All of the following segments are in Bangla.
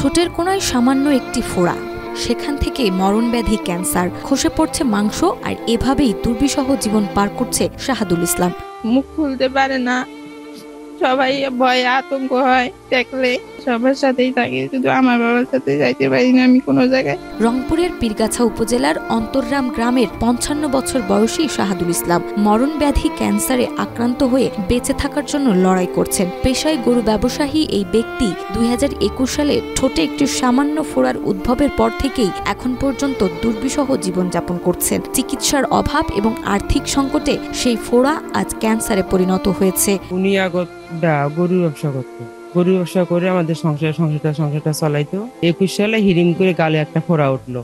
ঠোঁটের কোনায় সামান্য একটি ফোড়া, সেখান থেকে মরণব্যাধি ক্যান্সার, খসে পড়ছে মাংস, আর এভাবেই দুর্বিষহ জীবন পার করছে শাহাদুল ইসলাম। মুখ খুলতে পারে না, সবাই ভয়ে আতঙ্ক হয় দেখলে, সবার সাথেই থাকি, শুধু আমার বাবার সাথে যাইতে পারি না আমি কোনো জায়গায়। রংপুরের পীরগাছা উপজেলার অন্তররাম গ্রামের ৫৫ বছর বয়সী শাহাদুল ইসলাম মরণব্যাধি ক্যান্সারে আক্রান্ত হয়ে বেঁচে থাকার জন্য লড়াই করছেন। পেশায় গরু ব্যবসায়ী এই ব্যক্তি ২০২১ সালে ঠোঁটে একটি সামান্য ফোড়ার উদ্ভবের পর থেকেই এখন পর্যন্ত দুর্বিষহ জীবনযাপন করছেন। চিকিৎসার অভাব এবং আর্থিক সংকটে সেই ফোড়া আজ ক্যান্সারে পরিণত হয়েছে। উনি গরু ব্যবসা করতো, গরু ব্যবসা করে আমাদের সংসারটা চালাইতো। ২১ সালে হিরিম করে গালে একটা ফোড়া উঠলো।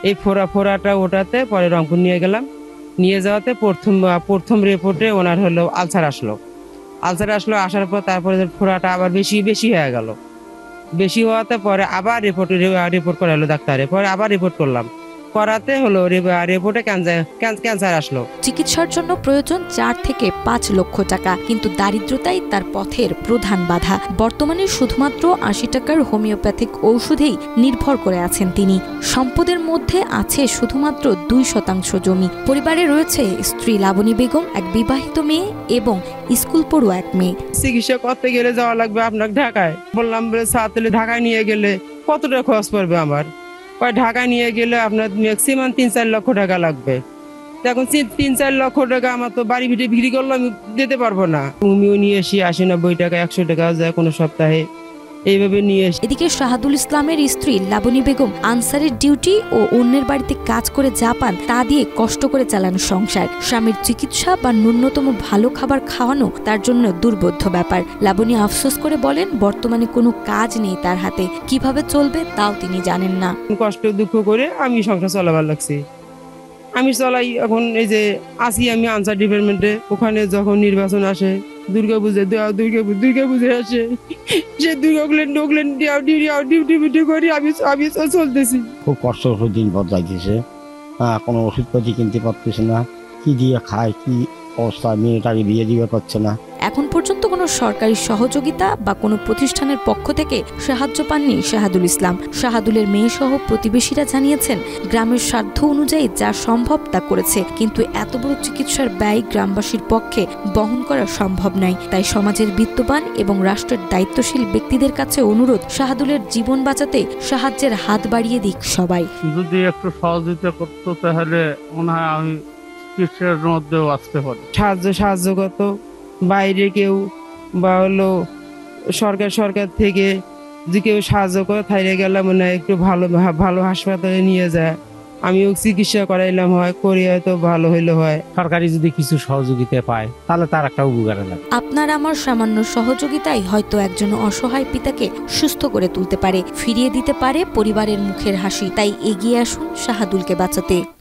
এই ফোড়াটা ওঠাতে পরে রংপুর নিয়ে গেলাম। নিয়ে যাওয়াতে প্রথম রিপোর্টে ওনার হলো আলসার আসলো। আসার পর তারপরে ফোড়াটা আবার বেশি হয়ে গেল। বেশি হওয়াতে পরে আবার রিপোর্ট করালো ডাক্তারে, পরে আবার রিপোর্ট করলাম, করাতে হলো রিপোর্টে ক্যান্সার আসলো। চিকিৎসার জন্য প্রয়োজন ৪ থেকে ৫ লক্ষ টাকা, কিন্তু দারিদ্রতাই তার পথের প্রধান বাধা। বর্তমানে শুধুমাত্র ৮০ টাকার হোমিওপ্যাথিক ঔষধেই নির্ভর করে আছেন তিনি। সম্পদের মধ্যে আছে শুধুমাত্র ২% জমি। পরিবারে রয়েছে স্ত্রী লাবণী বেগম, এক বিবাহিত মেয়ে এবং স্কুল পড়ুয়া এক মেয়ে। চিকিৎসা করতে গেলে যাওয়া লাগবে আপনার ঢাকায়। বললাম বলে ঢাকায় নিয়ে গেলে কতটা খরচ পড়বে আমার? ঢাকা নিয়ে গেলে আপনার ম্যাক্সিমাম ৩-৪ লক্ষ টাকা লাগবে। এখন ৩-৪ লক্ষ টাকা আমার তো বাড়ি ভিটে বিক্রি করলে আমি দিতে পারবো না। তুমিও নিয়ে আসি ৮০-৯০ টাকা, ১০০ টাকা যায় কোনো সপ্তাহে, এইভাবে নিয়ে আসি। এদিকে শাহাদুল ইসলামের স্ত্রী লাবণী বেগম আনসারের ডিউটি ও অন্যের বাড়িতে কাজ করে যা পান তা দিয়ে কষ্ট করে চালানো সংসার। স্বামীর চিকিৎসা বা ন্যূনতম ভালো খাবার খাওয়ানো তার জন্য দুর্বোধ্য ব্যাপার। লাবণী আফসোস করে বলেন, বর্তমানে কোনো কাজ নেই তার হাতে, কিভাবে চলবে তাও তিনি জানেন না। কষ্ট দুঃখ করে আমি সংসার চালাবার লাগছি। আমি চালাই। এখন এই যে আসি আমি আনসার ডিপার্টমেন্টে, ওখানে যখন নির্বাচন আসে, দুর্গা পুজো আসে, সে ডিউটি করি আমি চলতেছি। খুব কষ্ট দিন পর যাইতেছে, কোনো ওষুধপাতি কিনতে পারতেছে না, কি দিয়ে খায়, কি অবস্থা, মেয়েটাকে বিয়ে দিতে পারছে না। এখন পর্যন্ত কোনো সরকারি সহযোগিতা বা কোনো প্রতিষ্ঠানের পক্ষ থেকে সাহায্য পাননি শাহাদুল ইসলাম। শাহাদুলের মেয়ে সহ প্রতিবেশীরা জানিয়েছেন, গ্রামের সাধ্য অনুযায়ী যা সম্ভব তা করেছে, কিন্তু এত বড় চিকিৎসার ব্যয় গ্রামবাসীর পক্ষে বহন করা সম্ভব নয়। তাই সমাজের বিত্তবান এবং রাষ্ট্রের দায়িত্বশীল ব্যক্তিদের কাছে অনুরোধ, শাহাদুলের জীবন বাঁচাতে সাহায্যের হাত বাড়িয়ে দিক সবাই। যদি একটু সহযোগিতা করতো তাহলে মনে হয় আমি চিকিৎসার মধ্যেও আসতে পারি। সাহায্য করতো বাইরে কেউ বা হলো সরকার থেকে যে কেউ সাহায্য করে থাইরে গেলে মনে হয় একটু ভালো হাসপাতালে নিয়ে যায়, আমিও চিকিৎসা করাইলাম, হয় করি, হয়তো ভালো হইলে হয়। সরকারি যদি কিছু সহযোগিতা পায় তাহলে তার একটা উপকার লাগে। আপনার আমার সামান্য সহযোগিতাই হয়তো একজন অসহায় পিতাকে সুস্থ করে তুলতে পারে, ফিরিয়ে দিতে পারে পরিবারের মুখের হাসি। তাই এগিয়ে আসুন শাহাদুলকে বাঁচাতে।